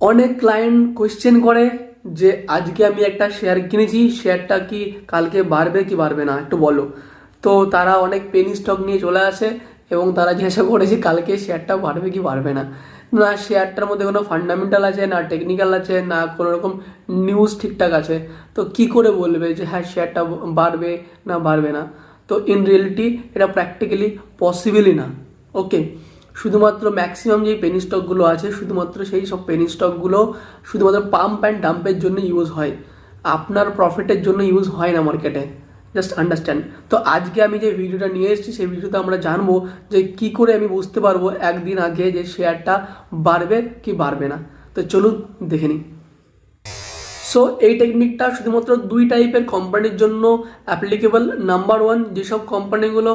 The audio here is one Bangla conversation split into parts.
অনেক ক্লায়েন্ট কোয়েশ্চেন করে যে আজকে আমি একটা শেয়ার কিনেছি, শেয়ারটা কি কালকে বাড়বে কি বাড়বে না একটু বলো। তো তারা অনেক পেনি স্টক নিয়ে চলে আসে এবং তারা জিজ্ঞাসা করে যে কালকে শেয়ারটা বাড়বে কি বাড়বে না। না শেয়ারটার মধ্যে কোনো ফান্ডামেন্টাল আছে, না টেকনিক্যাল আছে, না কোনো রকম নিউজ ঠিকঠাক আছে। তো কি করে বলবে যে হ্যাঁ শেয়ারটা বাড়বে না বাড়বে না? তো ইন রিয়েলিটি এটা প্র্যাকটিক্যালি পসিবলই না। ওকে, শুধুমাত্র ম্যাক্সিমাম যেই পেনি স্টকগুলো আছে, শুধুমাত্র সেই সব পেনি স্টকগুলো শুধুমাত্র পাম্প অ্যান্ড ডাম্পের জন্য ইউজ হয়, আপনার প্রফিটের জন্য ইউজ হয় না মার্কেটে। Just understand. তো আজকে আমি যে ভিডিওটা নিয়ে এসেছি সেই ভিডিওতে আমরা জানবো যে কি করে আমি বুঝতে পারবো একদিন আগে যে শেয়ারটা বাড়বে কি বাড়বে না। তো চলুন দেখে নিই। সো এই টেকনিকটা শুধুমাত্র দুই টাইপের কোম্পানির জন্য অ্যাপ্লিকেবল। নাম্বার ওয়ান, যেসব কোম্পানিগুলো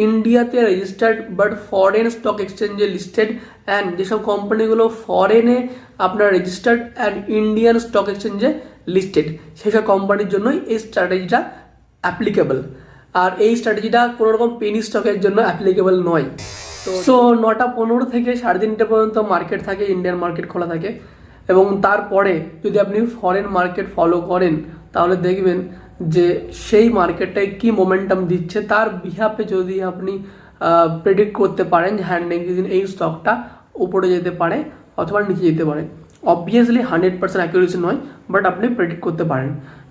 ইন্ডিয়াতে রেজিস্টার্ড বাট ফরেন স্টক এক্সচেঞ্জে লিস্টেড, অ্যান্ড যেসব কোম্পানিগুলো ফরেনে আপনার রেজিস্টার্ড অ্যান্ড ইন্ডিয়ান স্টক এক্সচেঞ্জে লিস্টেড, সেসব কোম্পানির জন্যই এই স্ট্র্যাটেজিটা অ্যাপ্লিকেবল। আর এই স্ট্র্যাটেজিটা কোনো রকম পেনি স্টকের জন্য অ্যাপ্লিকেবল নয়। সো 9টা 15 থেকে 3:30 পর্যন্ত মার্কেট থাকে, ইন্ডিয়ান মার্কেট খোলা থাকে। এবং তারপরে যদি আপনি ফরেন মার্কেট ফলো করেন তাহলে দেখবেন যে সেই মার্কেটটায় কি মোমেন্টাম দিচ্ছে, তার বিহাফে যদি আপনি প্রেডিক্ট করতে পারেন যে হ্যাঁ নেক্সট দিন এই স্টকটা উপরে যেতে পারে অথবা নিচে যেতে পারে। অবভিয়াসলি 100% অ্যাকুরেসি নয়, বাট আপনি প্রেডিক্ট করতে পারেন।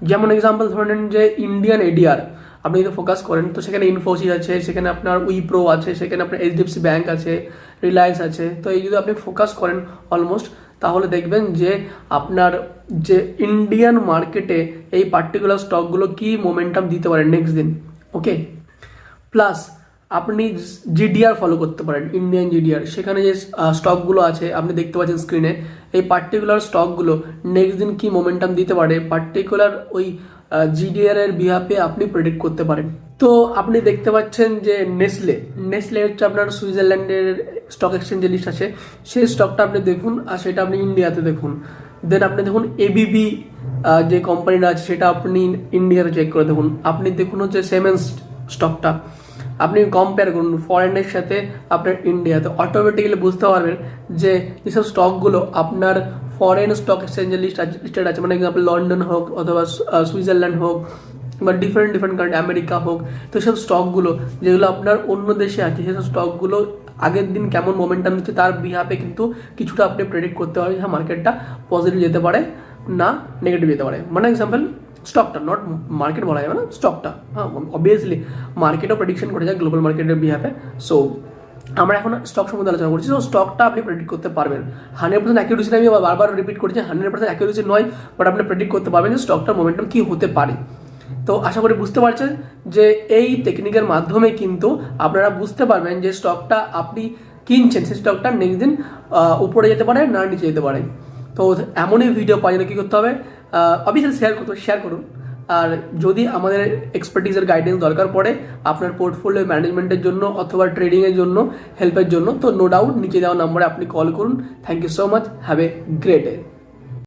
যেমন এক্সাম্পল ধরে নিন যে ইন্ডিয়ান এডিআর আপনি যদি ফোকাস করেন, তো সেখানে ইনফোসিস আছে, সেখানে আপনার উইপ্রো আছে, সেখানে আপনার এইচডিএফসি ব্যাঙ্ক আছে, রিলায়েন্স আছে। তো এই যদি আপনি ফোকাস করেন অলমোস্ট, তাহলে দেখবেন যে আপনার যে ইন্ডিয়ান মার্কেটে এই পার্টিকুলার স্টকগুলো কি মোমেন্টাম দিতে পারে নেক্সট দিন। ওকে, প্লাস আপনি জিডিআর ফলো করতে পারেন, ইন্ডিয়ান জিডিআর। সেখানে যে স্টকগুলো আছে আপনি দেখতে পাচ্ছেন স্ক্রিনে, এই পার্টিকুলার স্টকগুলো নেক্সট দিন কি মোমেন্টাম দিতে পারে পার্টিকুলার ওই জিডিআর এর বিহাফে আপনি প্রেডিক্ট করতে পারেন। তো আপনি দেখতে পাচ্ছেন যে নেসলে হচ্ছে আপনার সুইজারল্যান্ডের স্টক এক্সচেঞ্জে লিস্ট আছে, সেই স্টকটা আপনি দেখুন, আর সেটা আপনি ইন্ডিয়াতে দেখুন। দেন আপনি দেখুন এবিবি যে কোম্পানিটা আছে সেটা আপনি ইন্ডিয়াতে চেক করে দেখুন। আপনি দেখুন হচ্ছে সিমেন্স স্টকটা, আপনি কম্পেয়ার করুন ফরেনের সাথে আপনার ইন্ডিয়াতে, অটোমেটিক্যালি বুঝতে পারবেন যে যেসব স্টকগুলো আপনার ফরেন স্টক এক্সচেঞ্জের লিস্টেড আছে, মানে এক্সাম্পল লন্ডন হোক অথবা সুইজারল্যান্ড হোক বা ডিফারেন্ট কান্ট্রি, আমেরিকা হোক, তো সব স্টকগুলো যেগুলো আপনার অন্য দেশে আছে সেসব স্টকগুলো আগের দিন কেমন মোমেন্টাম দিচ্ছে তার বিহাফে কিন্তু কিছুটা আপনি প্রেডিক্ট করতে পারেন হ্যাঁ মার্কেটটা পজিটিভ যেতে পারে না নেগেটিভ যেতে পারে। মানে এক্সাম্পল স্টকটা, নট মার্কেট বলা যাবে না, স্টকটা। হ্যাঁ অবভিয়াসলি মার্কেটও প্রেডিকশন করে যায় গ্লোবাল মার্কেটের বিহাফে। সো আমরা এখন স্টক সম্বন্ধে আলোচনা করছি। তো স্টকটা আপনি প্রেডিক্ট করতে পারবেন। 100% অ্যাকিউরেসি আমি বারবার রিপিট করছি, 100% অ্যাকিউরেসি নয়, বাট আপনি প্রেডিক্ট করতে পারবেন যে স্টকটার মোমেন্টাম কী হতে পারে। তো আশা করি বুঝতে পারছেন যে এই টেকনিকের মাধ্যমে কিন্তু আপনারা বুঝতে পারবেন যে স্টকটা আপনি কিনছেন সেই স্টকটা নেক্সট দিন উপরে যেতে পারে না নিচে যেতে পারে। তো এমনই ভিডিও পাওয়ার জন্য কী করতে হবে, অবভিয়াসলি শেয়ার করুন। আর যদি আমাদের এক্সপার্টিসের গাইডেন্স দরকার পড়ে আপনার পোর্টফোলিও ম্যানেজমেন্টের জন্য অথবা ট্রেডিংয়ের জন্য হেল্পের জন্য, তো নো ডাউট নিচে দেওয়া নম্বরে আপনি কল করুন। Thank you so much, have a great day.